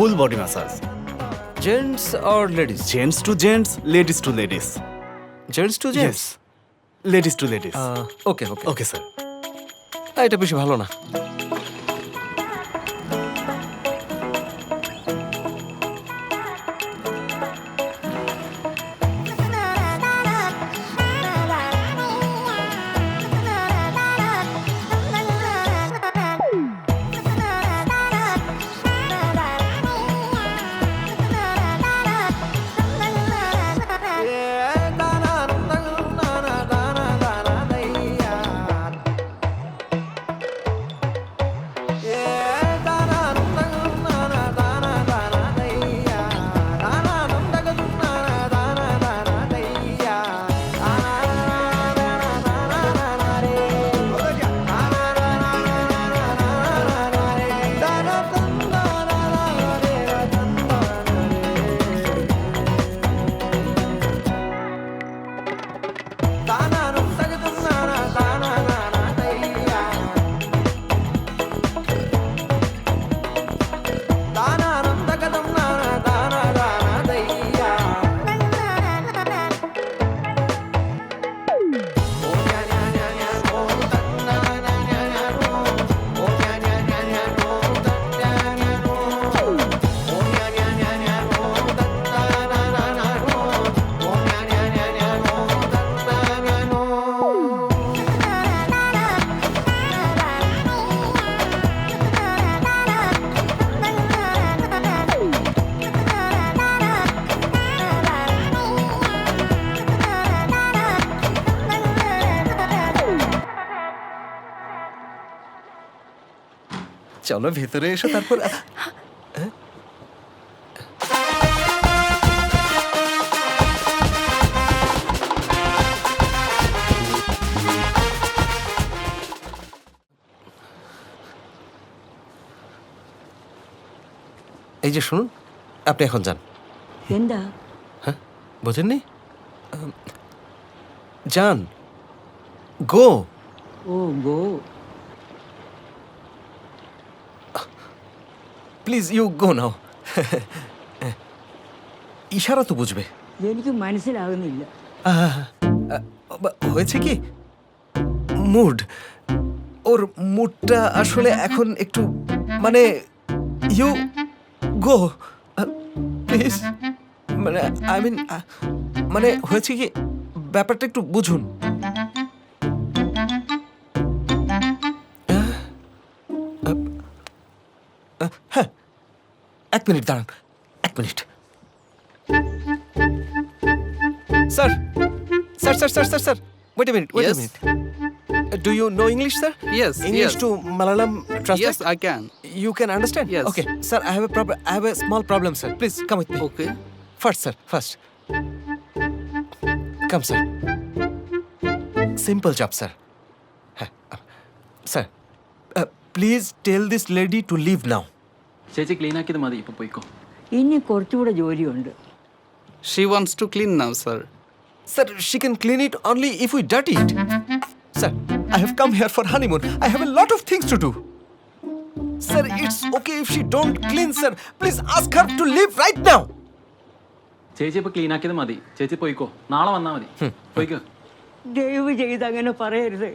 full body massage. Gents or ladies? Gents to gents, ladies to ladies. Gents to gents? Yes. Ladies to ladies. Okay okay, Okay, sir. এটা বেশি ভালো না। চলো ভেতরে এসো, তারপর এই যে শুনুন, আপনি এখন যান। എന്താ? হ্যাঁ, বোঝেননি? যান, গো। ഓ ഗോ. প্লিজ ইউ গো নাও। ইশারা তো বুঝবে। എനിക്ക് മനസ്സിലാകുന്നില്ല. হয়েছে কি, মুড, ওর মুডটা আসলে এখন একটু মানে ইউ গো প্লিজ, মানে আই মিন মানে হয়েছে কি, ব্যাপারটা একটু বুঝুন। হ্যাঁ, এক মিনিট দাঁড়ান, এক minute. Sir sir sir sir sir sir, wait a minute, wait a Yes. Minute. Do you know English, sir? Yes, English yes. to Malayalam translate? Yes, I can. You can understand? Yes. Okay, sir, I have a problem. I have a small problem, sir. Please come with me. Okay. First, sir, first. Come, sir. Simple job, sir. Sir, please tell this lady to leave now. ചേച്ചി clean ആക്കിയത് മതി, ഇപ്പൊ പോയിക്കോ. ഇനി കുറച്ചുകൂടെ ജോലിയുണ്ട്. She wants to clean now, sir. Sir, she can clean it only if we dirty it. Sir, I have come here for honeymoon. I have a lot of things to do. Sir, it's okay if she don't clean, sir. Please ask her to leave right now. ചേച്ചി ഇപ്പൊ clean ആക്കിയത് മതി, ചേച്ചി പോയിക്കോ, നാളെ വന്നാ മതി. പോയിക്കോ. ദയവ് ചെയ്ത് അങ്ങനെ പറയരുത്.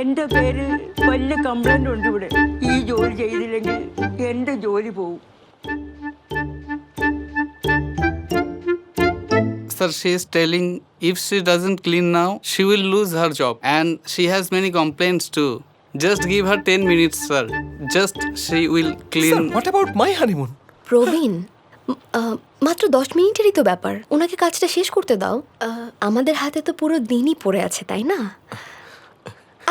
എൻ്റെ പേര് വലിയ കംപ്ലൈൻ്റ് ഉണ്ട് ഇവിടെ. ഈ ജോലി ചെയ്തില്ലെങ്കിൽ എൻ്റെ ജോലി പോവും. Sir, she is telling if she doesn't clean now, she will lose her job. And she has many complaints too. Just give her 10 minutes, sir. Just she will clean. Sir, what about my honeymoon? প্রবীণ, মাত্র 10 মিনিটেরই তো ব্যাপার, ওনাকে কাজটা শেষ করতে দাও। আমাদের হাতে তো পুরো দিনই পড়ে আছে, তাই না?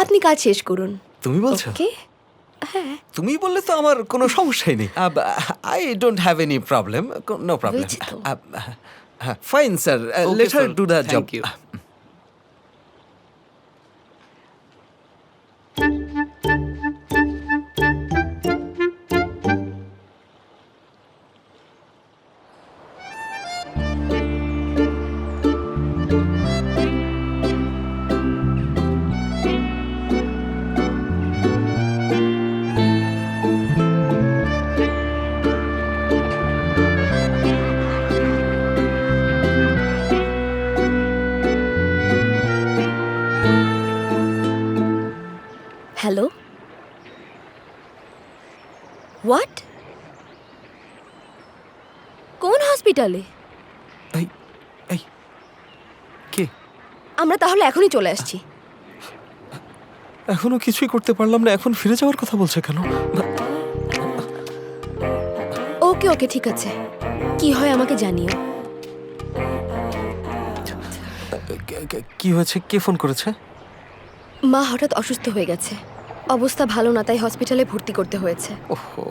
আপনি কাজ শেষ করুন। তুমি বলছো? ওকে, হ্যাঁ। তুমি বললে তো আমার কোনো সমস্যাই নেই। I don't have any problem. No problem. বুঝছি তো। Fine, sir. Okay, Let her sir. do the job. Thank you. হসপিটালে। এই এই কে? আমরা তাহলে এখনই চলে আসছি। এখনো কিছুই করতে পারলাম না, এখন ফিরে যাওয়ার কথা বলছে কেন? ওকে ওকে ঠিক আছে, কি হয় আমাকে জানিও। কি হয়েছে? কে ফোন করেছে? মা হঠাৎ অসুস্থ হয়ে গেছে, অবস্থা ভালো না, তাই হসপিটালে ভর্তি করতে হয়েছে। ওহো,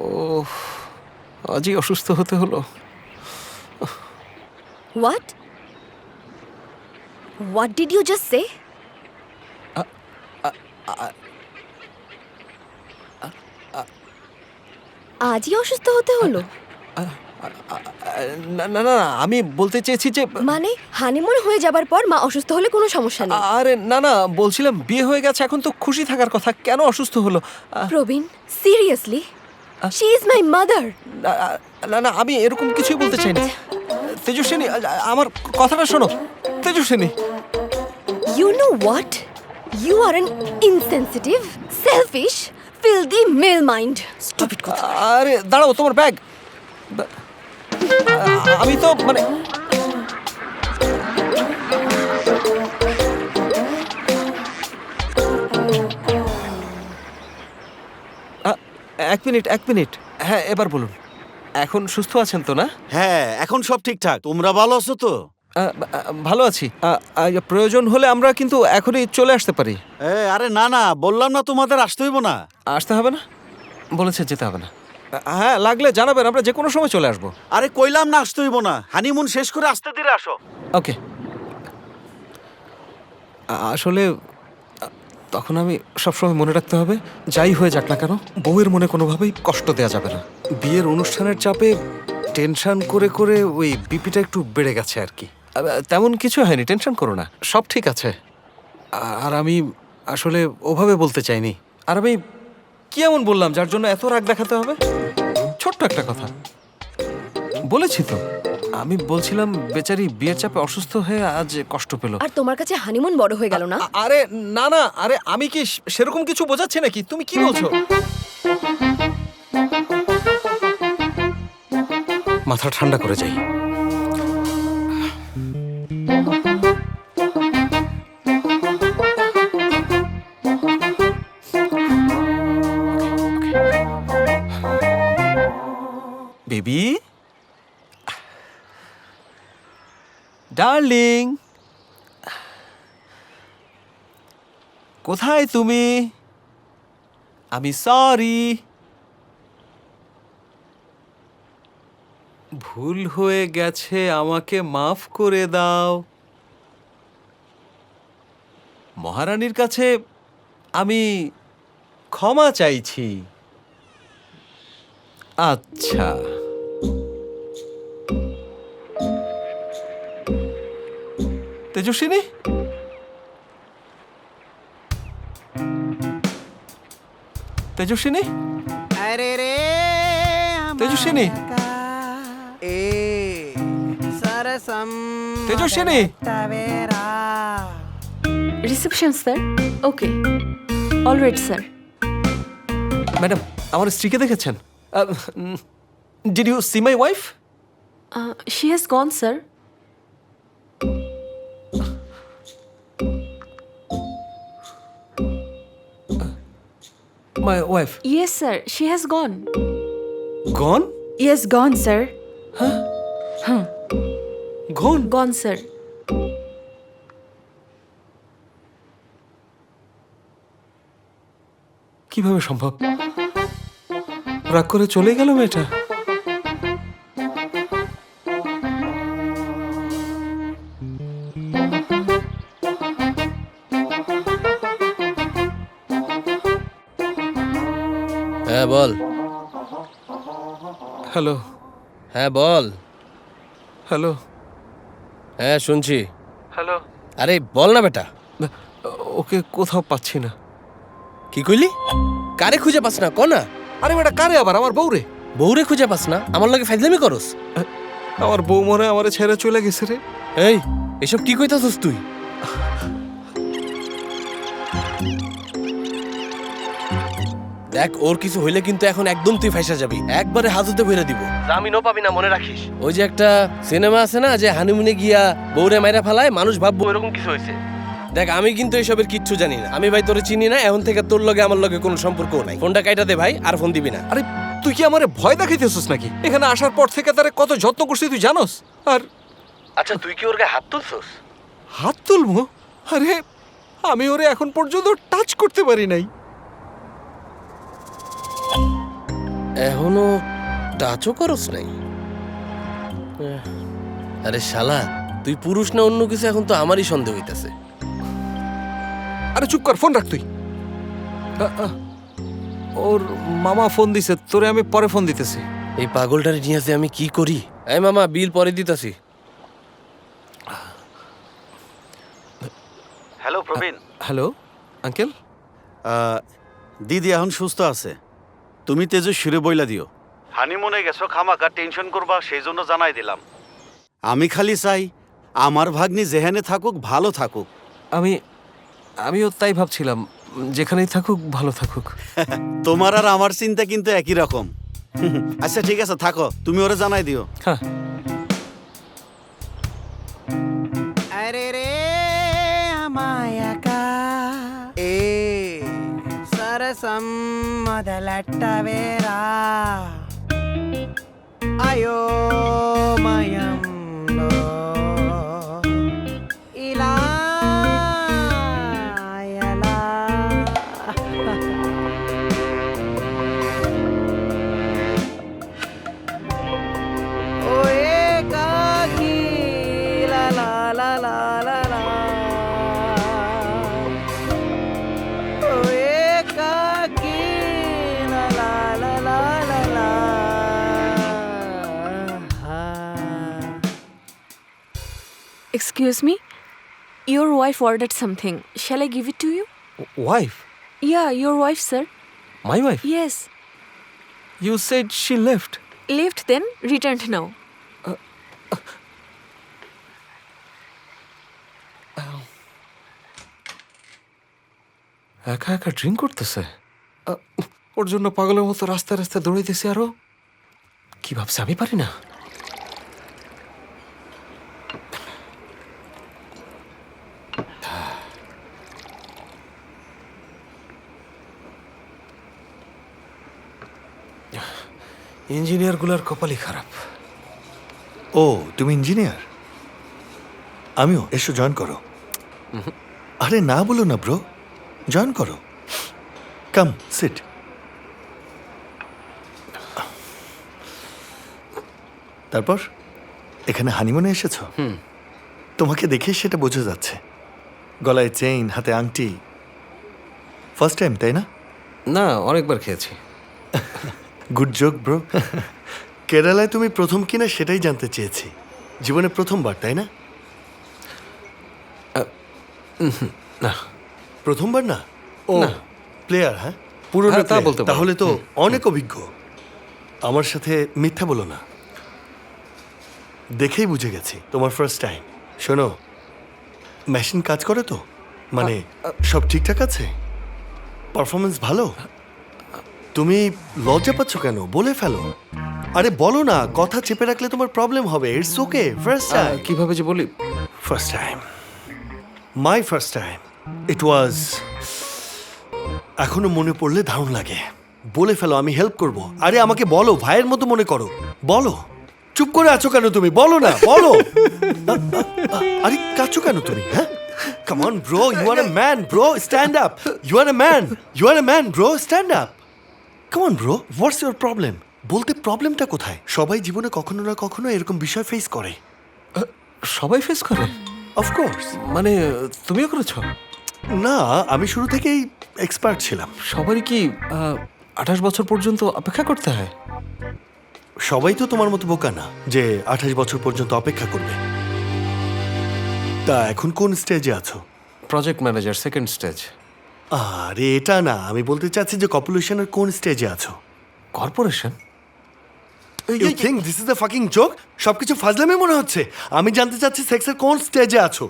আজই অসুস্থ হতে হলো। What what did you just say? আজই অসুস্থ হতে হলো? না না না, আমি বলতে চেয়েছি যে মানে হানিমুন হয়ে যাবার পর মা অসুস্থ হলে কোনো সমস্যা নেই। আরে না না, বলছিলাম বিয়ে হয়ে গেছে, এখন তো খুশি থাকার কথা, কেন অসুস্থ হলো? Praveen, seriously she is my mother. না না, আমি এরকম কিছুই বলতে চাই না। তেজস্বিনী, আমার কথাটা শোনো। Tejaswini, You know what? You are an insensitive, selfish, filthy male mind. Stupid কথা। আরে দাঁড়াও, তোমার ব্যাগ। আমি তো মানে এক মিনিট। হ্যাঁ, এবার বলুন, এখন সুস্থ আছেন তো? না, হ্যাঁ, এখন সব ঠিকঠাক। তোমরা ভালো আছো তো? ভালো আছি। প্রয়োজন হলে আমরা কিন্তু এখনই চলে আসতে পারি। আরে না না, বললাম না তোমাদের আসতে হইব না। আসতে হবে না বলেছে, যেতে হবে না। হ্যাঁ, লাগলে জানাবেন, আমরা যে কোনো সময় চলে আসবো। আরে কইলাম না আসতে হইব না, হানিমুন শেষ করে আস্তে ধীরে আসো। ওকে। আসলে তখন আমি সবসময় মনে রাখতে হবে, যাই হয়ে যাক না কেন বউয়ের মনে কোনোভাবেই কষ্ট দেওয়া যাবে না। বিয়ের অনুষ্ঠানের চাপে টেনশন করে করে ওই বিপিটা একটু বেড়ে গেছে আর কি। তেমন কিছু হয়নি, টেনশন করো না, সব ঠিক আছে। আর আমি আসলে ওভাবে বলতে চাইনি। আর আমি কি এমন বললাম যার জন্য এত রাগ দেখাতে হবে? ছোট্ট একটা কথা বলেছি তো। আমি বলছিলাম বেচারি বিয়ের চাপে অসুস্থ হয়ে আজ কষ্ট পেল। আর তোমার কাছে হানিমুন বড় হয়ে গেল না? আরে না না, আরে আমি কি সেরকম কিছু বোঝাচ্ছি নাকি? তুমি কি বলছো? মাথা ঠান্ডা করে যাই। বেবি, ডার্লিং, কোথায় তুমি? আমি সরি, ভুল হয়ে গেছে, আমাকে মাফ করে দাও। মহারানীর কাছে আমি ক্ষমা চাইছি। আচ্ছা, তেজস্বিনী, তেজস্বিনী, अरे रे তেজস্বিনী, ए सरसम তেজস্বিনী। तवेरा reception sir. Okay, alright sir. Madam, আমার স্ত্রীকে দেখেছেন? Did you see my wife? She has gone sir. My wife yes sir, she has gone. Gone? Yes gone sir. Gone? Gone sir. কিভাবে সম্ভব? রাগ করে চলে গেল মেয়েটা। হ্যাঁ বল। হ্যালো হ্যাঁ বল। হ্যালো হ্যাঁ শুনছি। হ্যালো। আরে বল না বেটা। ওকে কোথাও পাচ্ছি না। কি কইলি? কারে খুঁজে পাস না ক না? আরে বেটা, কারে আবার? আমার বউ রে। বউরে খুঁজে পাস না? আমার লগে ফাইজলামি করস? আমার বউ মনে হয় আমারে ছেড়ে চলে গেছে রে। এই এসব কি কইতাছস তুই? দেখ ওর কিছু হইলে কিন্তু এখন একদম তুই ফাইসা যাবি, একবারে হাজতে ভরে দিব, জামিনও পাবি না, মনে রাখিস। ওই যে একটা সিনেমা আছে না, যে হানিমুনে গিয়া বউরে মাইরা ফেলায়, মানুষ ভাববো এরকম কিছু হয়েছে। দেখ আমি কিন্তু এসবের কিচ্ছু জানি না, আমি ভাই তোরে চিনি না, এখন থেকে তোর লগে আমার লগে কোনো সম্পর্ক নাই। ফোনটা কাইটা দে ভাই, আর ফোন দিবি না। আরে তুই কি আমারে ভয় দেখাইতেছিস নাকি? এখানে আসার পর থেকে তারে কত যত্ন করছিস তুই জানোস? আর আচ্ছা তুই কি ওর গায়ে হাত তুলছস? হাত তুলবো? আরে আমি ওরে এখন পর্যন্ত টাচ করতে পারি নাই। এখনো টাচও করস নাই? আরে শালা, তুই পুরুষ না অন্য কিছু, এখন তো আমারই সন্দেহ হইতাছে। আরে চুপ কর, ফোন রাখ তুই। ওর মামা ফোন দিছে, তোরে আমি পরে ফোন দিতেছি। এই পাগলটারে নিয়ে আসে আমি কি করি? এই মামা, বিল পরে দিতাছি। হ্যালো প্রবীণ। Hello uncle. দিদি এখন সুস্থ আছে, তুমি তেজস্বীরে বইলা দিও। হানিমুনে গেছো, খামাকা টেনশন করবা, সেই জন্য জানাই দিলাম। আমি খালি চাই আমার ভাগ্নি যেখানে থাকুক ভালো থাকুক। আমিও তাই ভাবছিলাম, যেখানেই থাকুক ভালো থাকুক। তোমার আর আমার চিন্তা কিন্তু একই রকম। আচ্ছা ঠিক আছে, থাকো, তুমি ওরে জানাই দিও। হ্যাঁ। अरे रे अमायका ए सरसम ಮೊದಲಟ್ಟವೇರಾ ಅಯೋಮಯಂలో ఇలా ఎలా ఓ ఏకాకి లా లా లా లా లా లా ఓ ఏకాకి లా లా లా లా లా లా Excuse me? Your wife ordered something. Shall I give it to you? Wife? Yeah, your wife, sir. My wife? Yes. You said she left. Left then, returned now. একা একা ড্রিঙ্ক করতেছে। ওর জন্য পাগলের মতো রাস্তায় রাস্তায় দৌড়াইতেছি। আরো কি ভাবছে আমি পারি না? ইঞ্জিনিয়ারগুলোর কপালই খারাপ। ও তুমি ইঞ্জিনিয়ার? আমিও। এসো জয়েন করো। আরে না বলো না ব্রো, জয়েন করো। কাম সিট। তারপর এখানে হানিমুনে এসেছো? তোমাকে দেখে সেটা বোঝা যাচ্ছে। গলায় চেইন, হাতে আংটি। ফার্স্ট টাইম তাই না? না, অনেকবার খেয়েছি। Good joke bro. কেরালায় তুমি প্রথম কিনা সেটাই জানতে চেয়েছি। জীবনে প্রথমবার তাই না? না, প্রথমবার না? ও না। প্লেয়ার? হ্যাঁ, পুরনো হ্যাঁ, তা player। বলতে পারো। তাহলে তো অনেক অভিজ্ঞ। আমার সাথে মিথ্যা বলো না, দেখেই বুঝে গেছি তোমার ফার্স্ট টাইম। শোনো, মেশিন কাজ করে তো? মানে সব ঠিকঠাক আছে? পারফরমেন্স ভালো? তুমি লজ্জা পাচ্ছ কেন? বলে ফেলো। আরে বলো না, কথা চেপে রাখলে তোমার প্রবলেম হবে। It's okay. First time. কিভাবে যে বলি? First time, my first time. It was, এখনো মনে পড়লে দারুণ লাগে। বলে ফেলো, আমি হেল্প করব। আরে আমাকে বলো, ভাইয়ের মতো মনে করো, বলো। চুপ করে আছো কেন তুমি? বলো না, বলো। আরে কাছো কেন তুমি? হ্যাঁ, come on bro, you are a man bro, stand up. You are a man, you are a man bro, stand up. Come on bro, what's your problem? বলতে প্রবলেমটা কোথায়? সবাই জীবনে কখনো না কখনো এরকম বিষয় ফেস করে। সবাই ফেস করে? অফকোর্স। মানে তুমিও করেছো? না, আমি শুরু থেকেই এক্সপার্ট ছিলাম। সবারই কি 28 বছর পর্যন্ত অপেক্ষা করতে হয়? সবাই তো তোমার মতো বোকা না যে 28 বছর পর্যন্ত অপেক্ষা করবে। তা এখন কোন স্টেজে আছো? Project manager, second stage. আরে এটা না, আমি বলতে চাচ্ছি যে কর্পোরেশনের কোন স্টেজে আছো? Corporation? You think this is a fucking joke? সবকিছু ফাজলামি মনে হচ্ছে। আমি জানতে চাচ্ছি সেক্সের কোন স্টেজে আছো?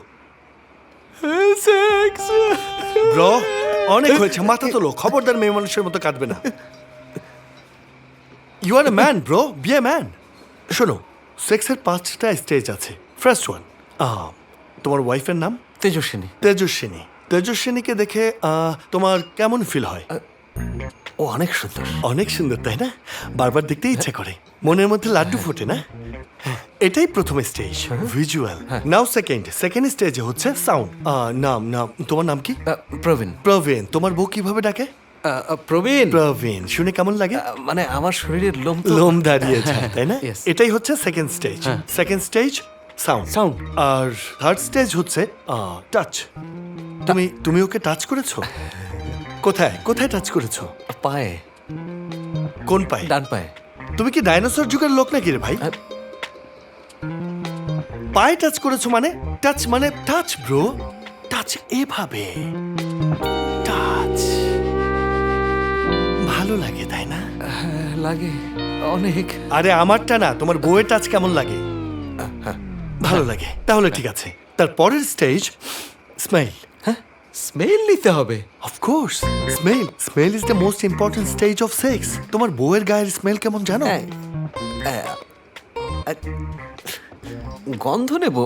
সেক্স ব্রো, অনেক হয়েছে, মাথা তোলো। খবরদার মেয়ে মানুষের মতো কাঁদবে না। You are a man bro, be a man. শোনো, সেক্সের 5টা স্টেজ আছে। ফার্স্ট ওয়ান, তোমার ওয়াইফের নাম? তেজস্বিনী। তেজস্বিনী। তেজস্বিনীকে দেখে তোমার কেমন ফিল হয়? ও অনেক সুন্দর। অনেক সুন্দর, তাই না? বারবার দেখতে ইচ্ছা করে, মনের মধ্যে লাড্ডু ফোটে না? এটাই প্রথম স্টেজ, ভিজুয়াল। নাও সেকেন্ড স্টেজে হচ্ছে সাউন্ড। নাম তোমার নাম কি? প্রবীণ। প্রবীণ। তোমার বউ কিভাবে ডাকে? প্রবীণ। প্রবীণ শুনে কেমন লাগে? মানে আমার শরীরের লোম লোম দাঁড়িয়ে যায়, তাই না? Yes. এটাই হচ্ছে second stage. Second stage sound. Sound. আর থার্ড স্টেজ হচ্ছে টাচ। তুমি ওকে টাচ করেছো? কোথায় কোথায় টাচ করেছো? পায়ে। কোন পায়ে? ডান পায়ে। তুমি কি ডাইনোসর যুগের লোক নাকি রে ভাই? পায়ে টাচ করেছো মানে? টাচ মানে টাচ ব্রো, টাচ এভাবে। টাচ ভালো লাগে, তাই না? লাগে অনেক। আরে আমারটা না, তোমার বউয়ের টাচ কেমন লাগে? ভালো লাগে। তাহলে ঠিক আছে, তার পরের স্টেজ স্মেল। স্মেল নিতে হবে। Of course, smell is the most important stage of sex. তোমার বউয়ের গায়ের স্মেল কেমন জানো? গন্ধ নেব।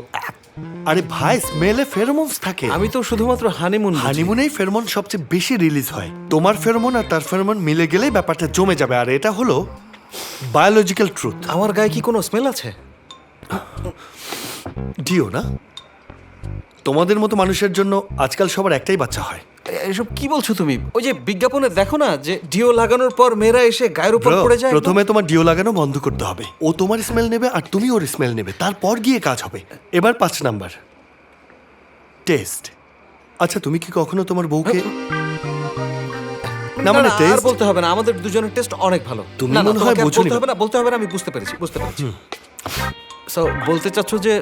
আরে ভাই, স্মেলে ফেরোমোনস থাকে। আমি তো শুধুমাত্র হানিমুন। হানিমুনেই ফেরোমোন সবচেয়ে বেশি রিলিজ হয়। তোমার ফেরোমোন আর তার ফেরোমোন মিলে গেলেই ব্যাপারটা জমে যাবে, আর এটা হলো বায়োলজিক্যাল ট্রুথ। আমার গায়ে কি কোনো স্মেল আছে? ডিও না? তোমাদের মতো মানুষের জন্য আজকাল সবার একটাই বাচ্চা হয়। এসব কি বলছো তুমি? ওই যে বিজ্ঞাপনে দেখো না, যে ডিও লাগানোর পর মেয়েরা এসে গায়ের উপর Bro, পড়ে যায়। প্রথমে তোমার ডিও লাগানো বন্ধ করতে হবে। ও তোমার স্মেল নেবে আর তুমি ওর স্মেল নেবে, তারপর গিয়ে কাজ হবে। এবার 5 নাম্বার টেস্ট। আচ্ছা, তুমি কি কখনো তোমার বউকে না মানে আর টেস্ট বলতে হবে না, আমাদের দুজনের টেস্ট অনেক ভালো। তুমি না, না, মনে হয় তোমাকে আর বোঝোনি। বলতে হবে না, বলতে হবে না, আমি বুঝতে পেরেছি। সো বলতে চাচ্ছ যে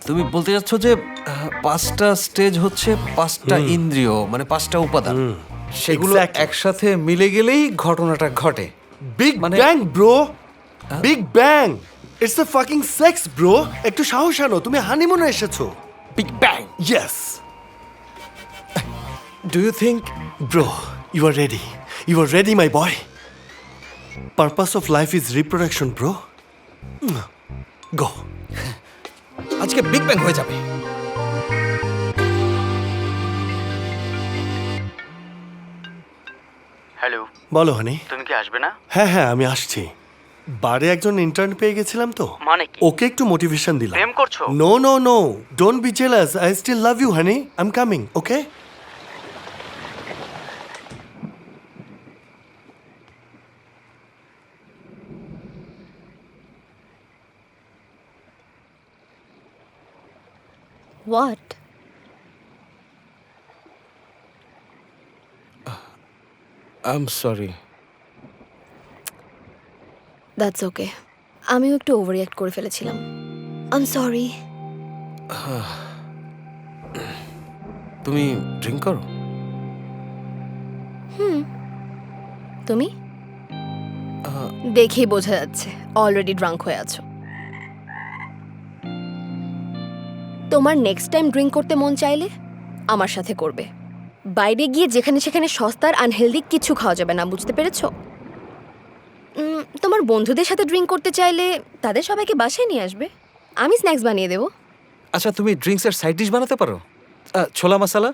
তুমি বলতে চাচ্ছ যে 5টা স্টেজ হচ্ছে 5টা ইন্দ্রিয়, মানে 5টা উপাদান। সেগুলো Exactly. একসাথে মিলে গেলেই ঘটনাটা ঘটে। বিগ মানে- bang bro, big bang. It's a fucking sex bro. একটু সাহস আনো, তুমি হানিমুনে এসেছো। Big bang. Yes do you think? Bro, you are ready. You are ready my boy. Purpose of life is reproduction bro. Go. আজকে big ব্যাং হয়ে যাবে। Hello, বলো হানি। তুমি কি আসবে না? হ্যাঁ, আমি আসছি। বারে একজন ইন্টার্ন পেয়ে গেছিলাম তো, মানে কি? ওকে একটু মোটিভেশন দিলাম। প্রেম করছো? No, don't be jealous. I still love you honey. I am coming, okay? What? I am sorry. That's okay. আমিও একটু ওভার রিঅ্যাক্ট করে ফেলেছিলাম। I am sorry. তুমি ড্রিঙ্ক করো? তুমি দেখেই বোঝা যাচ্ছে অলরেডি ড্রাঙ্ক হয়ে আছো। তোমার নেক্সট টাইম ড্রিঙ্ক করতে মন চাইলে আমার সাথে করবে। বাইরে গিয়ে যেখানে সেখানে সস্তার আনহেলদি কিছু খাওয়া যাবে না, বুঝতে পেরেছো? তোমার বন্ধুদের সাথে ড্রিঙ্ক করতে চাইলে তাদের সবাইকে বাসায় নিয়ে আসবে, আমি স্ন্যাক্স বানিয়ে দেবো। আচ্ছা, তুমি ড্রিঙ্কসের সাইড ডিশ বানাতে পারো? ছোলা মশলা,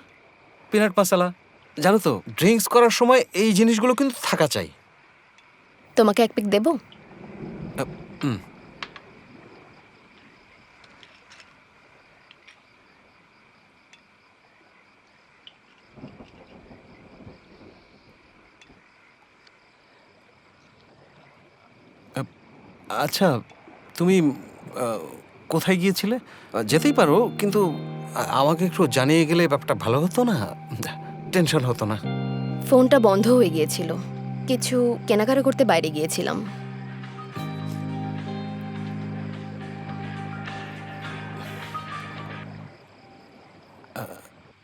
পিনাট মশলা। জানো তো, ড্রিঙ্কস করার সময় এই জিনিসগুলো কিন্তু থাকা চাই। তোমাকে এক পিক দেবো? আচ্ছা, তুমি কোথায় গিয়েছিলে? যেতেই পারো, কিন্তু আমাকে একটু জানিয়ে গেলে ব্যাপারটা ভালো হতো না? টেনশন হতো না। ফোনটা বন্ধ হয়ে গিয়েছিল, কিছু কেনাকাটা করতে বাইরে গিয়েছিলাম।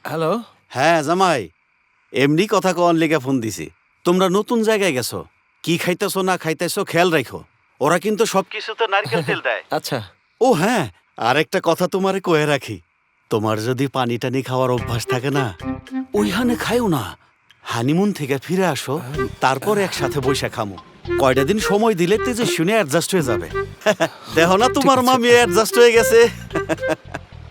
হ্যালো। হ্যাঁ জামাই, এমনি কথা কন লেগে ফোন দিছি। তোমরা নতুন জায়গায় গেছো, কি খাইতেছো না খাইতেছো খেয়াল রাখো। ওরা কিন্তু সবকিছুতে নারকেল তেল দেয়। আচ্ছা। ও হ্যাঁ, আর একটা কথা তোমারে কয়ে রাখি, তোমার যদি পানি টানি খাওয়ার অভ্যাস থাকে না, ওইখানে খাইও না। হানিমুন থেকে ফিরে আসো, তারপর একসাথে বৈশা খামু। কয়টা দিন সময় দিলে তেজস্বিনী অ্যাডজাস্ট হয়ে যাবে। দেখো না তোমার মামি অ্যাডজাস্ট হয়ে গেছে।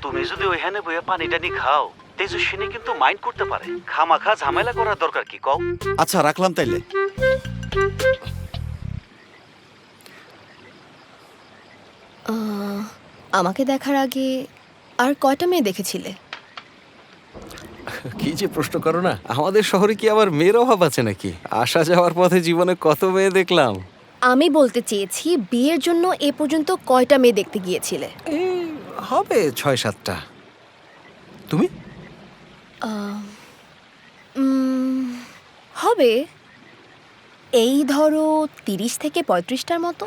তুমি যদি ওইখানে বইয়া পানি টানি খাও, তেজস্বিনী কিন্তু মাইন্ড করতে পারে। খামাখা ঝামেলা করার দরকার কি কও? আচ্ছা রাখলাম তাইলে। আমাকে দেখার আগে আর কয়টা মেয়ে দেখেছিলে? কি যে প্রশ্ন করো না, আমাদের শহরে কি আবার মেয়ের অভাব আছে নাকি? আসা যাওয়ার পথে জীবনে কত মেয়ে দেখলাম। আমি বলতে চেয়েছি বিয়ের জন্য এ পর্যন্ত কয়টা মেয়ে দেখতে গিয়েছিলে? হবে 6-7টা। তুমি? হবে এই ধরো 30 থেকে 35টার মতো।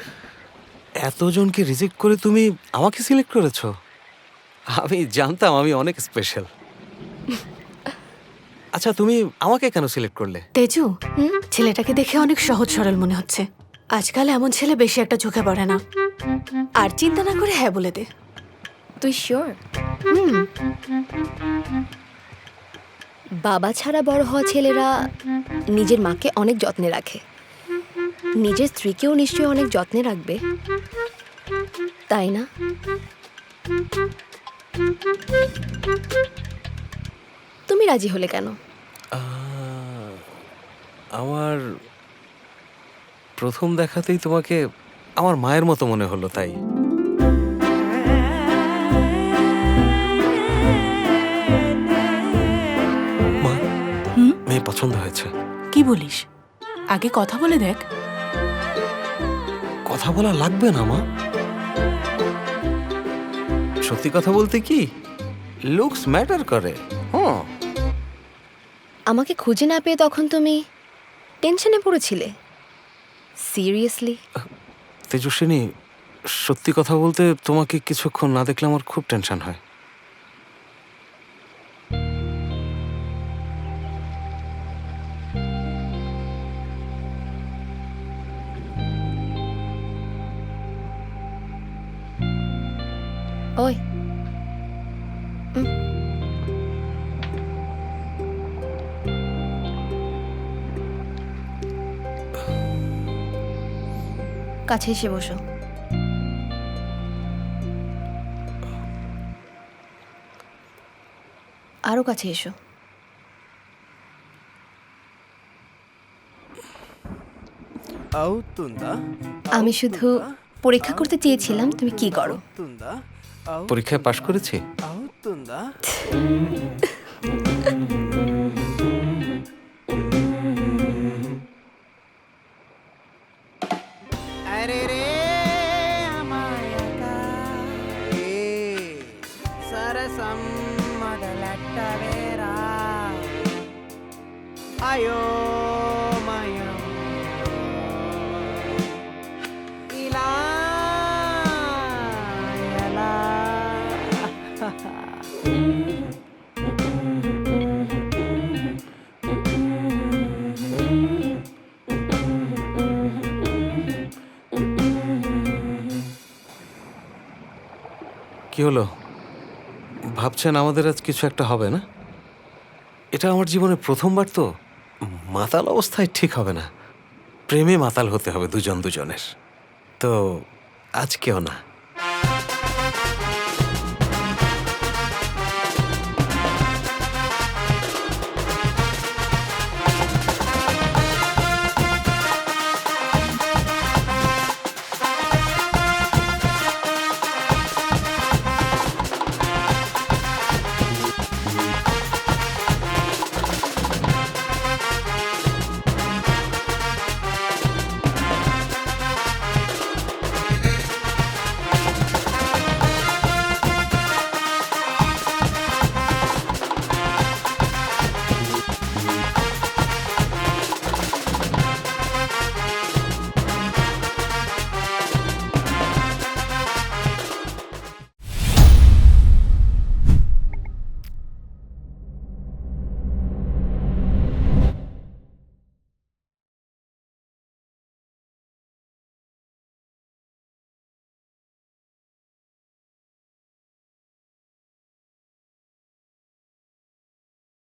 এতজনকে রিজেক্ট করে তুমি আমাকে সিলেক্ট করেছো? আমি জানতাম আমি অনেক স্পেশাল। আচ্ছা তুমি আমাকে কেন সিলেক্ট করলে? তেজু, ছেলেটাকে দেখে অনেক সহজ সরল মনে হচ্ছে। আজকাল এমন ছেলে বেশি একটা চোখে পড়ে না। আর চিন্তা না করে হ্যাঁ বলে দে। তুই শিওর? বাবা ছাড়া বড় হওয়া ছেলেরা নিজের মাকে অনেক যত্নে রাখে, নিজের স্ত্রীকেও নিশ্চয়ই অনেক যত্নে রাখবে, তাই না? তুমি রাজি হলে কেন? আমার প্রথম দেখাতেই তোমাকে আমার মায়ের মতো মনে হলো, তাই। মা, মেয়ে পছন্দ হয়েছে। কি বলিস? আগে কথা বলে দেখ। কথা বলা লাগবে না মা। সত্যি কথা বলতে কি, লুকস ম্যাটার করে। হ্যাঁ, আমাকে খুঁজে না পেয়ে তখন তুমি টেনশনে পড়েছিলে? সিরিয়াসলি? তেজস্বিনী, সত্যি কথা বলতে তোমাকে কিছুক্ষণ না দেখলে আমার খুব টেনশন হয়। ওই কাছে এসে বসো। আরো কাছে এসো। আমি শুধু পরীক্ষা করতে চেয়েছিলাম তুমি কি করো। পরীক্ষায় পাশ করেছি। అరే రే అమాయక ఏ సరసం మొదలెట్టవేరా అయోమయం ఇలా ఎలా কি হলো? ভাবছেন আমাদের আজ কিছু একটা হবে না? এটা আমার জীবনে প্রথমবার তো। মাতাল অবস্থায় ঠিক হবে না, প্রেমে মাতাল হতে হবে দুজন দুজনের। তো আজকেও না।